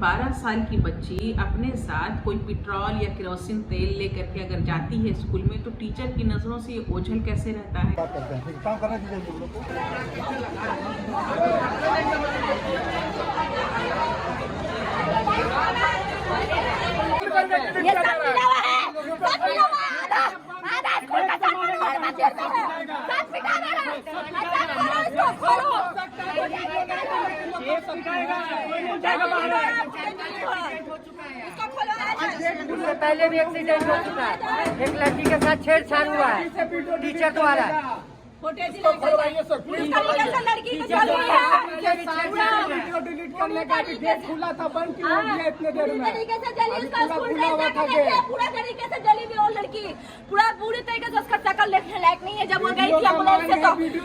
12 साल की बच्ची अपने साथ कोई पेट्रोल या केरोसिन तेल लेकर के अगर जाती है स्कूल में, तो टीचर की नजरों से ये ओझल कैसे रहता है। पहले भी एक्सीडेंट हो चुका है, एक लड़की के साथ छेड़छाड़ हुआ है टीचर द्वारा। वीडियो डिलीट करने का भी गेट खुला था, बंद क्यों हो गया इतने देर में? पूरा तरीके से जली हुई वो लड़की, पूरा पूरी तरीके से उसका शक्ल देखने लायक नहीं है। जब वो गई थी एम्बुलेंस से तो वीडियो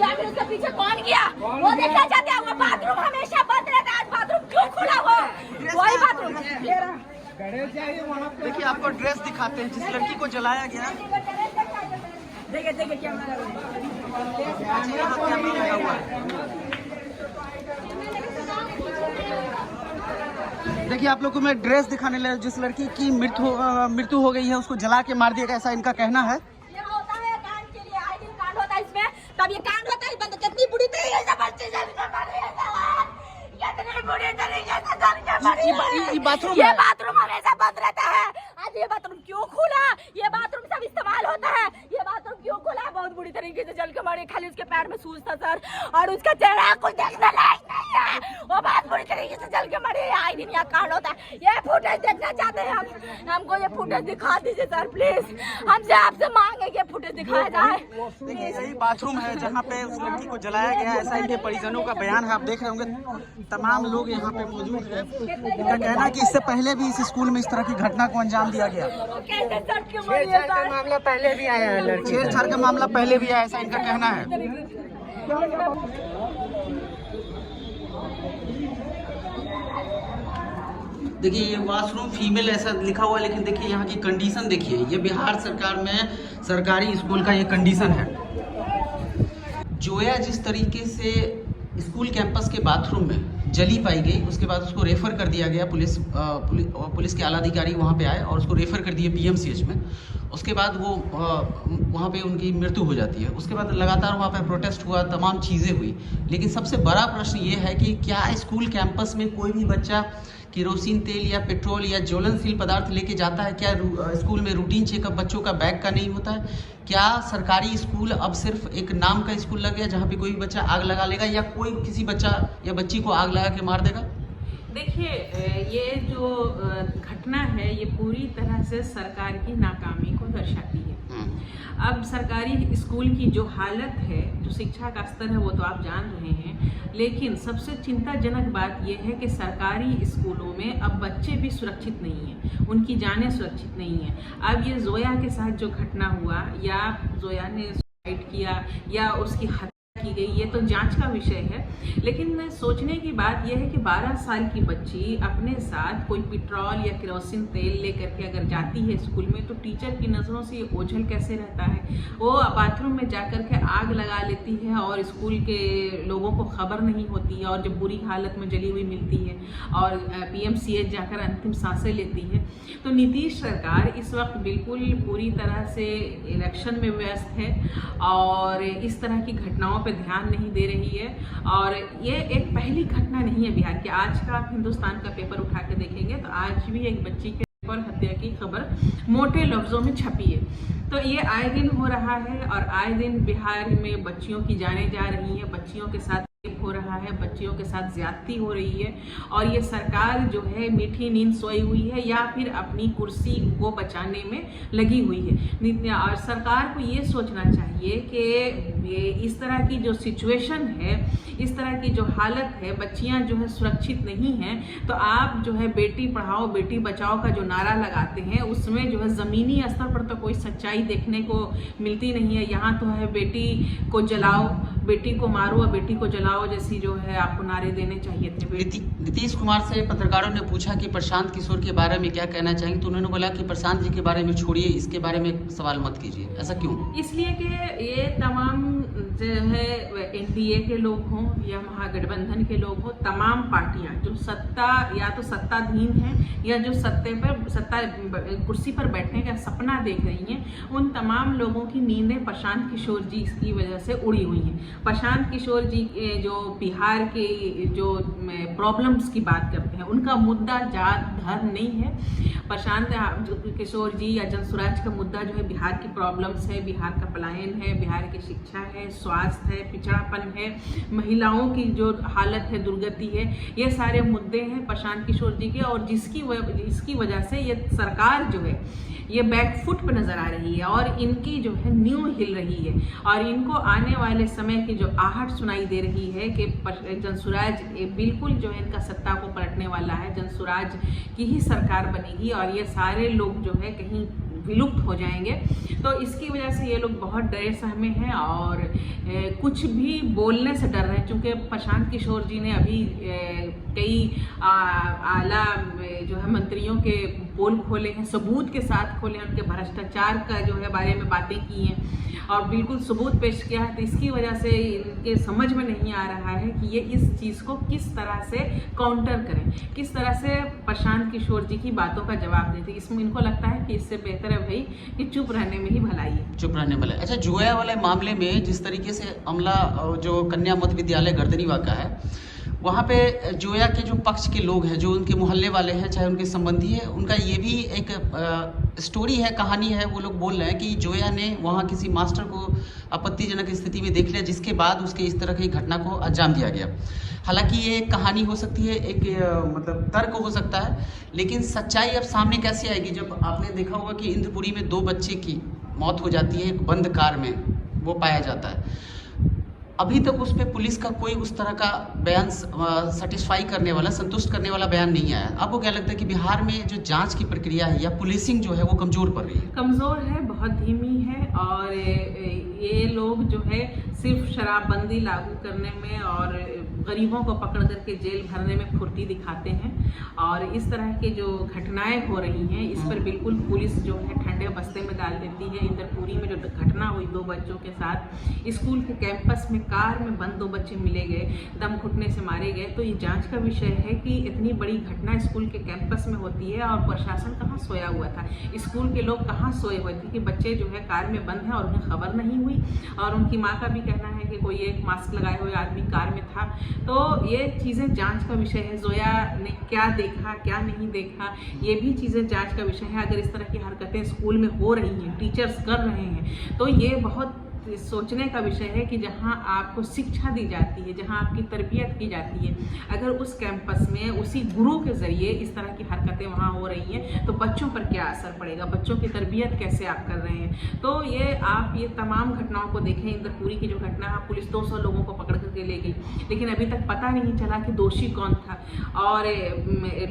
आखिर उसके पीछे कौन गया वो देखना चाहते हैं। वो बाथरूम हमेशा बंद रहता है, आज बाथरूम क्यों खुला हुआ? वही बाथरूम देखिए, आपको ड्रेस दिखाते हैं जिस लड़की को जलाया गया। देखिए कैमरा देखिए, आप लोग को मैं ड्रेस दिखाने लगा जिस लड़की की मृत्यु हो गई है, उसको जला के मार दिया गया, ऐसा इनका कहना है। ये होता है कांड के लिए, आए दिन कांड होता है इसमें, तब ये कांड होता है। बंद कितनी बुरी तरीके से बच्चे जलकर मर रही है, कितनी बुरी तरीके से जलकर मर रही है। ये बाथरूम हमेशा बंद रहता है, आज ये बाथरूम क्यों खुला? ये बाथरूम सब इस्तेमाल होता है, ये बाथरूम क्यों खुला? बहुत बुरी तरीके से जल के मरे, खाली उसके पैर में सूज था सर, और उसका चेहरा कुछ देखने लायक नहीं है। वो बहुत बुरी तरीके से जल के मरे। आए दिन यहाँ कांड होता है, ये फुटेज देखना चाहते हैं हम, हमको ये फुटेज दिखा दीजिए सर प्लीज, हमसे आपसे मांगे ये फुटेज दिखाया जाए। देखिए, यही बाथरूम है जहाँ पे उस लड़की को जलाया गया, ऐसा इनके परिजनों का बयान है। आप देख रहे होंगे तमाम लोग यहाँ पे मौजूद हैं। इनका कहना है कि इससे पहले भी इस स्कूल में इस तरह की घटना को अंजाम दिया गया। छेड़छाड़ का मामला पहले भी आया है, लड़की छेड़छाड़ का मामला पहले भी आया, ऐसा इनका कहना है। देखिए, ये वॉशरूम फीमेल ऐसा लिखा हुआ है, लेकिन देखिए यहाँ की कंडीशन देखिए, ये बिहार सरकार में सरकारी स्कूल का ये कंडीशन है। जोया जिस तरीके से स्कूल कैंपस के बाथरूम में जली पाई गई, उसके बाद उसको रेफ़र कर दिया गया, पुलिस के आला अधिकारी वहाँ पे आए और उसको रेफ़र कर दिए PMCH में। उसके बाद वो वहाँ पे उनकी मृत्यु हो जाती है। उसके बाद लगातार वहाँ पे प्रोटेस्ट हुआ, तमाम चीज़ें हुई, लेकिन सबसे बड़ा प्रश्न ये है कि क्या स्कूल कैंपस में कोई भी बच्चा केरोसिन तेल या पेट्रोल या ज्वलनशील पदार्थ लेके जाता है? क्या स्कूल में रूटीन चेकअप बच्चों का बैग का नहीं होता है? क्या सरकारी स्कूल अब सिर्फ एक नाम का स्कूल लग गया जहाँ पे कोई बच्चा आग लगा लेगा या कोई किसी बच्चा या बच्ची को आग लगा के मार देगा? देखिए, ये जो घटना है ये पूरी तरह से सरकार की नाकामी को दर्शाती है। अब सरकारी स्कूल की जो हालत है, जो शिक्षा का स्तर है, वो तो आप जान रहे हैं, लेकिन सबसे चिंताजनक बात यह है कि सरकारी स्कूलों में अब बच्चे भी सुरक्षित नहीं हैं, उनकी जानें सुरक्षित नहीं हैं। अब ये जोया के साथ जो घटना हुआ, या जोया ने सुसाइड किया या उसकी हत्या की गई, ये तो जांच का विषय है, लेकिन सोचने की बात यह है कि 12 साल की बच्ची अपने साथ कोई पेट्रोल या केरोसिन तेल लेकर के अगर जाती है स्कूल में, तो टीचर की नज़रों से ये ओझल कैसे रहता है। वो बाथरूम में जाकर के आग लगा लेती है और स्कूल के लोगों को खबर नहीं होती है, और जब बुरी हालत में जली हुई मिलती है और PMCH जाकर अंतिम सांसें लेती है। तो नीतीश सरकार इस वक्त बिल्कुल पूरी तरह से इलेक्शन में व्यस्त है और इस तरह की घटनाओं पे ध्यान नहीं दे रही है। और ये एक पहली घटना नहीं है बिहार की। आज का आप हिंदुस्तान का पेपर उठा के देखेंगे तो आज भी एक बच्ची के और हत्या की खबर मोटे लफ्जों में छपी है। तो ये आए दिन हो रहा है और आए दिन बिहार में बच्चियों की जानें जा रही है, बच्चियों के साथ हो रहा है, बच्चियों के साथ ज्यादती हो रही है, और ये सरकार जो है मीठी नींद सोई हुई है या फिर अपनी कुर्सी को बचाने में लगी हुई है। और सरकार को ये सोचना चाहिए कि ये इस तरह की जो सिचुएशन है, इस तरह की जो हालत है, बच्चियां जो है सुरक्षित नहीं हैं, तो आप जो है बेटी पढ़ाओ बेटी बचाओ का जो नारा लगाते हैं, उसमें जो है ज़मीनी स्तर पर तो कोई सच्चाई देखने को मिलती नहीं है। यहाँ तो है बेटी को जलाओ, बेटी को मारो और बेटी को जलाओ जैसी जो है आपको नारे देने चाहिए थे। नीतीश कुमार से पत्रकारों ने पूछा कि प्रशांत किशोर के बारे में क्या कहना चाहेंगे, तो उन्होंने बोला कि प्रशांत जी के बारे में छोड़िए, इसके बारे में सवाल मत कीजिए। ऐसा क्यों? इसलिए कि ये तमाम जो है एनडीए के लोग हों या महागठबंधन के लोग हों, तमाम पार्टियां जो सत्ता या तो सत्ताधीन हैं या जो सत्ता कुर्सी पर बैठने का सपना देख रही हैं, उन तमाम लोगों की नींदें प्रशांत किशोर जी की वजह से उड़ी हुई हैं। प्रशांत किशोर जी जो बिहार के जो प्रॉब्लम्स की बात करते हैं, उनका मुद्दा जात धर्म नहीं है। प्रशांत किशोर जी या जनसुराज का मुद्दा जो है बिहार की प्रॉब्लम्स है, बिहार का पलायन है, बिहार की शिक्षा है, स्वास्थ्य है, पिछड़ापन है, महिलाओं की जो हालत है, दुर्गति है, ये सारे मुद्दे हैं प्रशांत किशोर जी के, और जिसकी वजह से ये सरकार जो है ये बैकफुट पे नजर आ रही है और इनकी जो है नींव हिल रही है, और इनको आने वाले समय की जो आहट सुनाई दे रही है कि जनसुराज बिल्कुल जो है इनका सत्ता को पलटने वाला है, जनसुराज की ही सरकार बनेगी और ये सारे लोग जो है कहीं विलुप्त हो जाएंगे। तो इसकी वजह से ये लोग बहुत डरे सहमे हैं और कुछ भी बोलने से डर रहे हैं, क्योंकि प्रशांत किशोर जी ने अभी कई आला जो है मंत्रियों के पोल खोले हैं, सबूत के साथ खोले हैं, उनके भ्रष्टाचार का जो है बारे में बातें की हैं और बिल्कुल सबूत पेश किया है। तो इसकी वजह से इनके समझ में नहीं आ रहा है कि ये इस चीज़ को किस तरह से काउंटर करें, किस तरह से प्रशांत किशोर जी की बातों का जवाब देते। इसमें इनको लगता है कि इससे बेहतर है भाई कि चुप रहने में ही भलाई है। चुप रहने वाला। अच्छा, जोया वाले मामले में जिस तरीके से अमला जो कन्या मध्य विद्यालय गर्दनीवा का है, वहाँ पे जोया के जो पक्ष के लोग हैं, जो उनके मोहल्ले वाले हैं, चाहे उनके संबंधी है, उनका ये भी एक स्टोरी है, कहानी है। वो लोग बोल रहे हैं कि जोया ने वहाँ किसी मास्टर को आपत्तिजनक स्थिति में देख लिया, जिसके बाद उसके इस तरह की घटना को अंजाम दिया गया। हालांकि ये एक कहानी हो सकती है, एक मतलब तर्क हो सकता है, लेकिन सच्चाई अब सामने कैसे आएगी? जब आपने देखा होगा कि इंद्रपुरी में 2 बच्चे की मौत हो जाती है, एक बंद कार में वो पाया जाता है। अभी तक उस पर पुलिस का कोई उस तरह का बयान सेटिस्फाई करने वाला, संतुष्ट करने वाला बयान नहीं आया। आपको क्या लगता है कि बिहार में जो जांच की प्रक्रिया है या पुलिसिंग जो है वो कमज़ोर पड़ रही है? कमज़ोर है, बहुत धीमी है, और ये लोग जो है सिर्फ शराबबंदी लागू करने में और गरीबों को पकड़ करके जेल भरने में फुर्ती दिखाते हैं, और इस तरह की जो घटनाएं हो रही हैं इस पर बिल्कुल पुलिस जो है ठंडे बस्ते में डाल देती है। इंद्रपुरी में जो घटना हुई 2 बच्चों के साथ, स्कूल के कैंपस में कार में बंद 2 बच्चे मिले गए, दम घुटने से मारे गए, तो ये जांच का विषय है कि इतनी बड़ी घटना स्कूल के कैंपस में होती है और प्रशासन कहाँ सोया हुआ था, स्कूल के लोग कहाँ सोए हुए थे कि बच्चे जो है कार में बंद हैं और उन्हें खबर नहीं हुई। और उनकी माँ का भी कहना है कि कोई एक मास्क लगाए हुए आदमी कार में था। तो ये चीज़ें जांच का विषय है। जोया ने क्या देखा, क्या नहीं देखा, ये भी चीज़ें जांच का विषय है। अगर इस तरह की हरकतें स्कूल में हो रही हैं, टीचर्स कर रहे हैं, तो ये बहुत सोचने का विषय है कि जहां आपको शिक्षा दी जाती है, जहां आपकी तरबियत की जाती है, अगर उस कैंपस में उसी गुरु के ज़रिए इस तरह की हरकतें वहां हो रही हैं तो बच्चों पर क्या असर पड़ेगा, बच्चों की तरबियत कैसे आप कर रहे हैं। तो ये तमाम घटनाओं को देखें। इंद्रपुरी की जो घटना है, पुलिस 200 लोगों को पकड़ करके ले गई, लेकिन अभी तक पता नहीं चला कि दोषी कौन था, और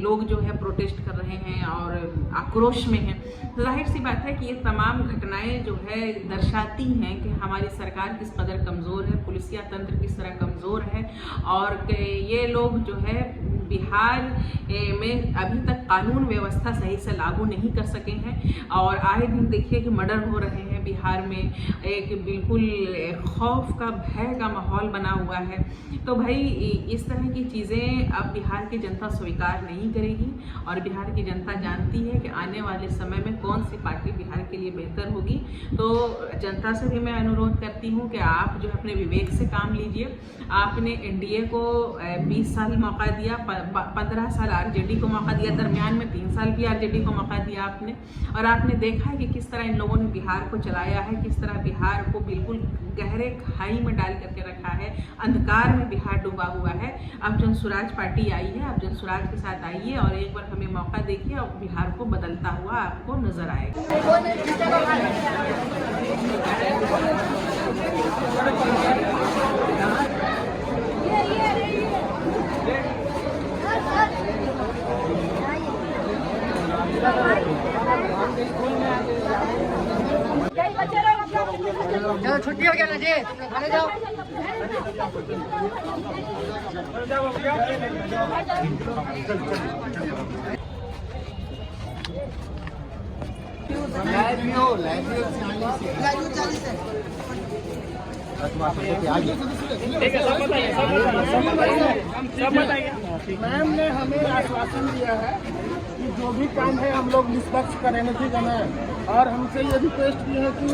लोग जो है प्रोटेस्ट कर रहे हैं और आक्रोश में हैं। जाहिर सी बात है कि ये तमाम घटनाएं जो है दर्शाती हैं कि हमारी सरकार किस कदर कमज़ोर है, पुलिसिया तंत्र किस तरह कमज़ोर है, और ये लोग जो है बिहार में अभी तक कानून व्यवस्था सही से लागू नहीं कर सके हैं। और आए दिन देखिए कि मर्डर हो रहे हैं बिहार में, एक बिल्कुल खौफ का, भय का माहौल बना हुआ है। तो भाई इस तरह की चीज़ें अब बिहार की जनता स्वीकार नहीं करेगी, और बिहार की जनता जानती है कि आने वाले समय में कौन सी पार्टी बिहार के लिए बेहतर होगी। तो जनता से भी मैं अनुरोध करती हूँ कि आप जो अपने विवेक से काम लीजिए। आपने एनडीए को 20 साल मौका दिया, 15 साल आरजेडी को मौका दिया, दरमियान में 3 साल भी आरजेडी को मौका दिया आपने, और आपने देखा है कि किस तरह इन लोगों ने बिहार को चलाया है, किस तरह बिहार को बिल्कुल गहरे खाई में डाल करके रखा है, अंधकार में बिहार डूबा हुआ है। अब जनसुराज पार्टी आई है, अब जनसुराज के साथ आइए और एक बार हमें मौका देखिए और बिहार को बदलता हुआ आपको नजर आएगा। कई बच्चे लोग चलो छुट्टी हो गया ना जी, तुम लोग खाने जाओ। मैम ने हमें आश्वासन दिया है कि जो भी काम है हम लोग निष्पक्ष करेंगे, ठीक है ना। और हमसे ये रिक्वेस्ट की है कि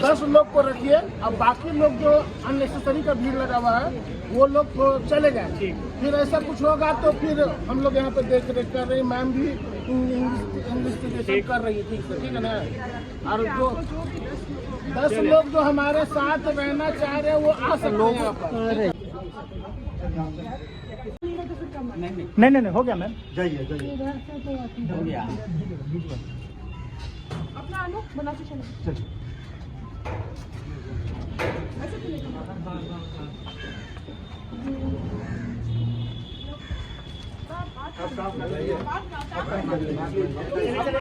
10 लोग को रखिए, अब बाकी लोग जो अननेसेसरी का भीड़ लगा हुआ है वो लोग तो चले गए। फिर ऐसा कुछ होगा तो फिर हम लोग यहाँ पे देख रेख कर रहे हैं। मैम भी इन्वेस्टिगेशन कर रही है, ठीक है ना। और जो 10 लोग जो हमारे साथ रहना चाह रहे हैं वो आ सकते हैं यहाँ पर। नहीं हो गया मैम, जाइए हो गया। अपना आनो बना के चलो। चलिए।